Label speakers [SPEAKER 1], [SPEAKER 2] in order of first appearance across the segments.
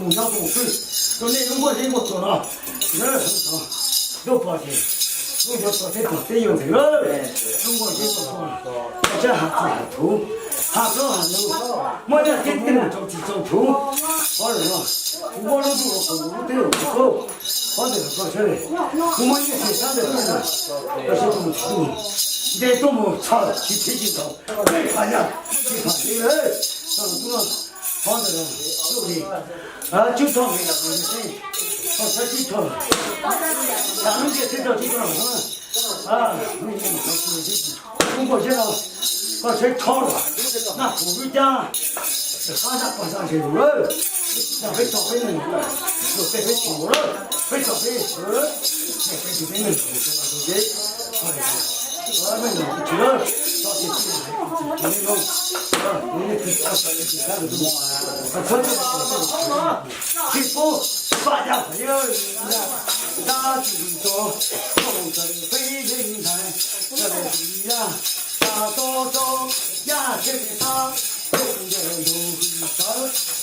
[SPEAKER 1] 中央总会，说内容我人我做了，那很少，又抱歉，我就说这个得用这个，中国人我做了，这还还图，还说还能，我这天天着急着图，好人啊，我都做了，我都有好，好这个好起来，我们一天三的动物，那些动物。这动物操去推进头，看呀，去看这个，主要放在手里，啊，就装给了我们谁，才去装，咱们这这叫这个啊，中国这个，谁抄了？那不是讲，好像不上去了，那被找回来了，被取了，被找回吃，被就被人偷了，对。我们呢，主要到底是那种，你去到这里去看个什么？他去不大家朋友，大举着风尘飞云台，这里呀，大多多呀，这里他永远有一个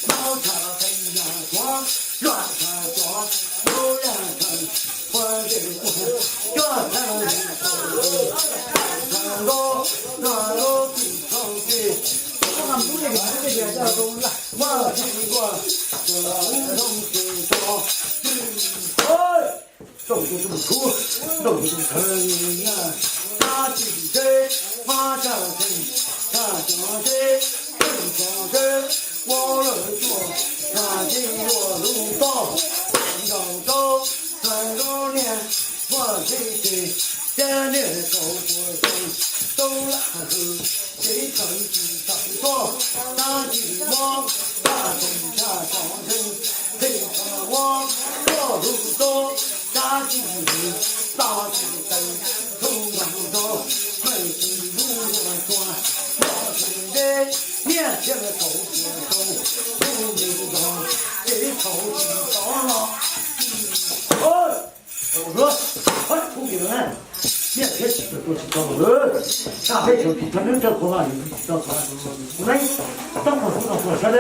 [SPEAKER 1] 老茶飞呀光，乱茶光，有呀看，我这我这才能。那罗地方的，我们不这个叫做我经过，这东西多，哎，动就这么粗，动就疼呀，大地的马上疼，大家的更加的，我来做，那经我路道，高高三高年，我这个。这里走过去，走了去，这城市上座，大地王，大地下上城，这城王，我路走，大地里，大地灯，头上走，每天路上转，我现在面前的走过走，不明白，这头地到了，我说，出名了。也别去的都是高了，大白球比他们这国外有到高，我们当我说到说啥嘞？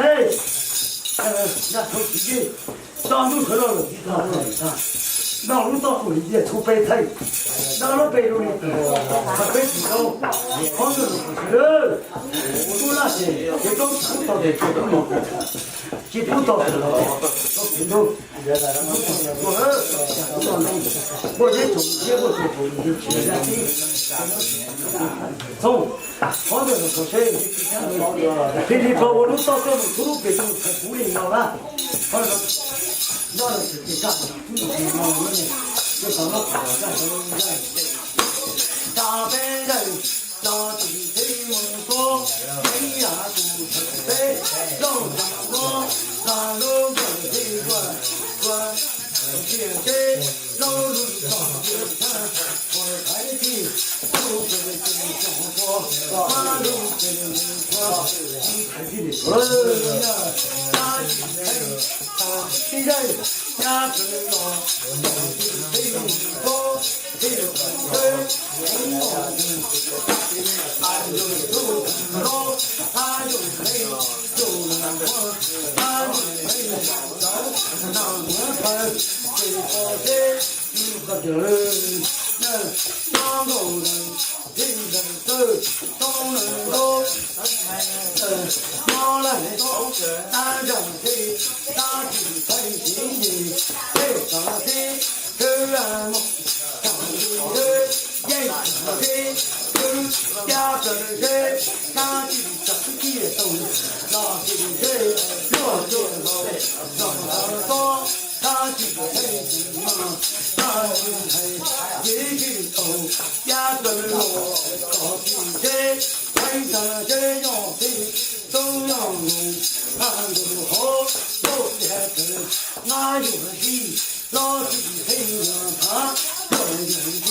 [SPEAKER 1] 那头皮筋，当路可到了，你看我啊，那路到处也出白菜，那路白肉里他白鸡肉，黄豆不是，都那些也都出到的，就都弄的，几乎到的了，到平头。我这种结果就从就现在从好多人说谁，平时说我都到这种土路北上才鼓励了吧，好了，那是这干的，我们就上了干什么干？大本人大地推门说，没呀不成飞，老张说，那路跟这个。姐姐，老路上有山，我开的路这个真小伙，马路这个没错，你开的哎呀，大地大地人，家子老，老地没多，这个真好人，俺有路老，他有没有能活，他有没有能我看。最好的一个人，当路人，人人走，当人走，马来走，南疆的，大地开心的，北上的，自然梦，上的的，眼睛的，家着的，大地上的走，那的若就走，让走。大地黑子嘛，大地黑，一举头，压着落，高地黑，天上这样飞，东阳路，看路好，有点子，哪有地，老地黑呀他，有点地，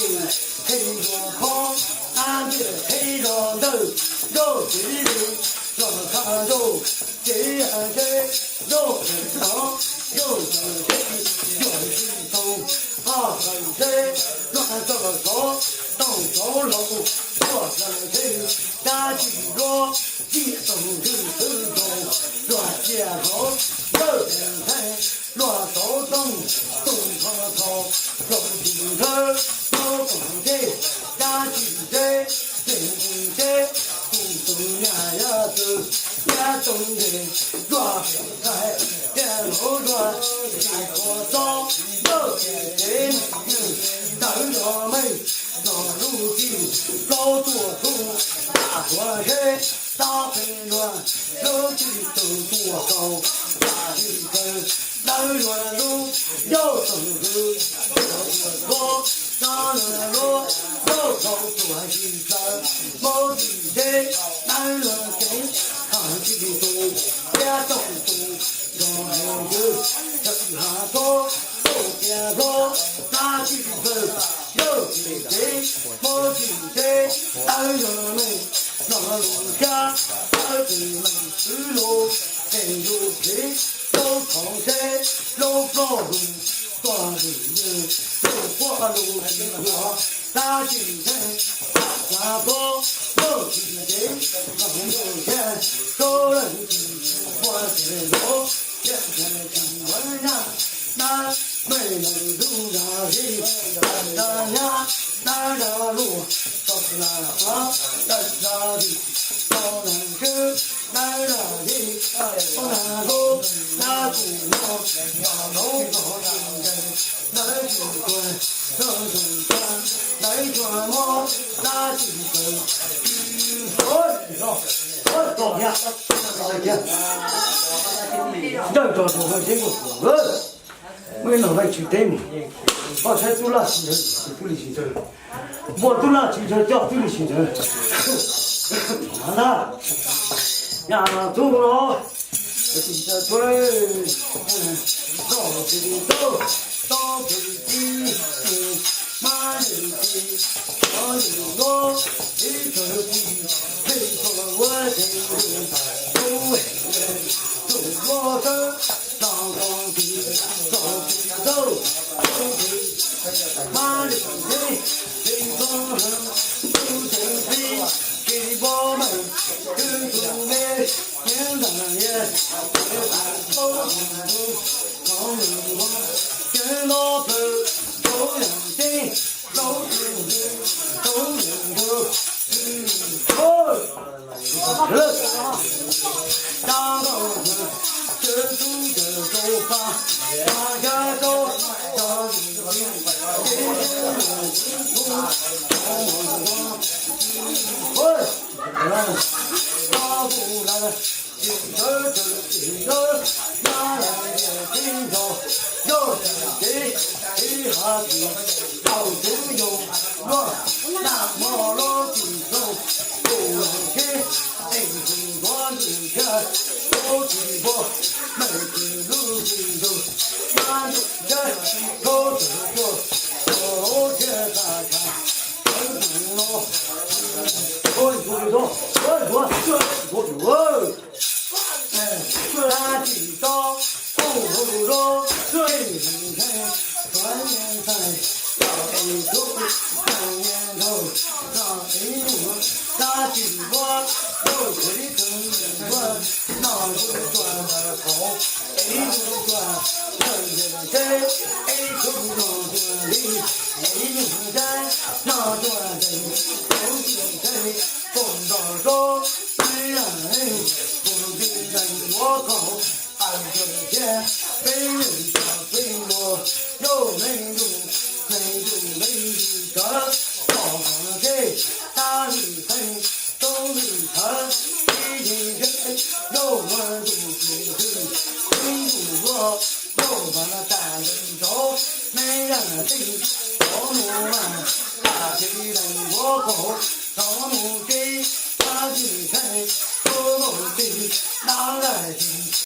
[SPEAKER 1] 黑着靠，俺这黑着头，肉地里，让他肉，这样这肉很长。又是谁？又是东，他是谁？乱这么走，到走楼，我是谁？大地着，地动地动，乱街头，有人才。东方草，走进城，走风街，家去街，进进街，不走呀呀走，呀东街，抓水菜，电路转，一锅烧，走进街，等着妹，走路去，高做出，大河水，大飞乱，手机都多高，大地根。南软路要走路，我上软路要走转西山，毛地街南软街看几多，别动动，让人有正下坡，走边坡，拿几分，有几街，毛地街南软路，那路下二地门石路，真有皮。走长山，路高路，断路人，走花路经过大金城，大坡走金城，朋友圈，高人机，花田路，天天听闻呀，那没能路上去，那呀，那条路，到哪啊？到哪里？到哪去？哪里？到哪个？哪古老？哪路高人？哪去关？哪中关？哪转么？哪进城？我照片，这照片我经过4个，没能来去对面，我才读了新城，读了新城，我读了新城，叫读了新城，完了，呀，走了，我记得对，到这里走，到这里马里去，马里我一个地，配合我的路，走为人，走我的上高地，走，马里去，配合走这里，给我们跟着美，天上也走路，高路我跟老婆。走两天，走两天，走两头，大高子，这走着走吧，大家走，大地平，天天我幸福，大不来，今儿今儿，哪来的今朝？有谁？一下子到处有我，那么老地头，不用去，内心光之前，我去过，每次路地头，那路前，走着走，走去大看，很不老，大地道，不着，水很深，转眼在。一头三年头，上一路大金瓜，又回成转，那就转头，一路转，转人一头往这里，一路在那转人，走进谁，风到手，虽然不比人我高，按着天，被人家飞我，又没路。没有没有个，高房给大理黑，东里看，一人又玩肚子黑，听不我又把那大人走，没人听，我木满，大地人我狗，高木给大地黑，高木给哪来听？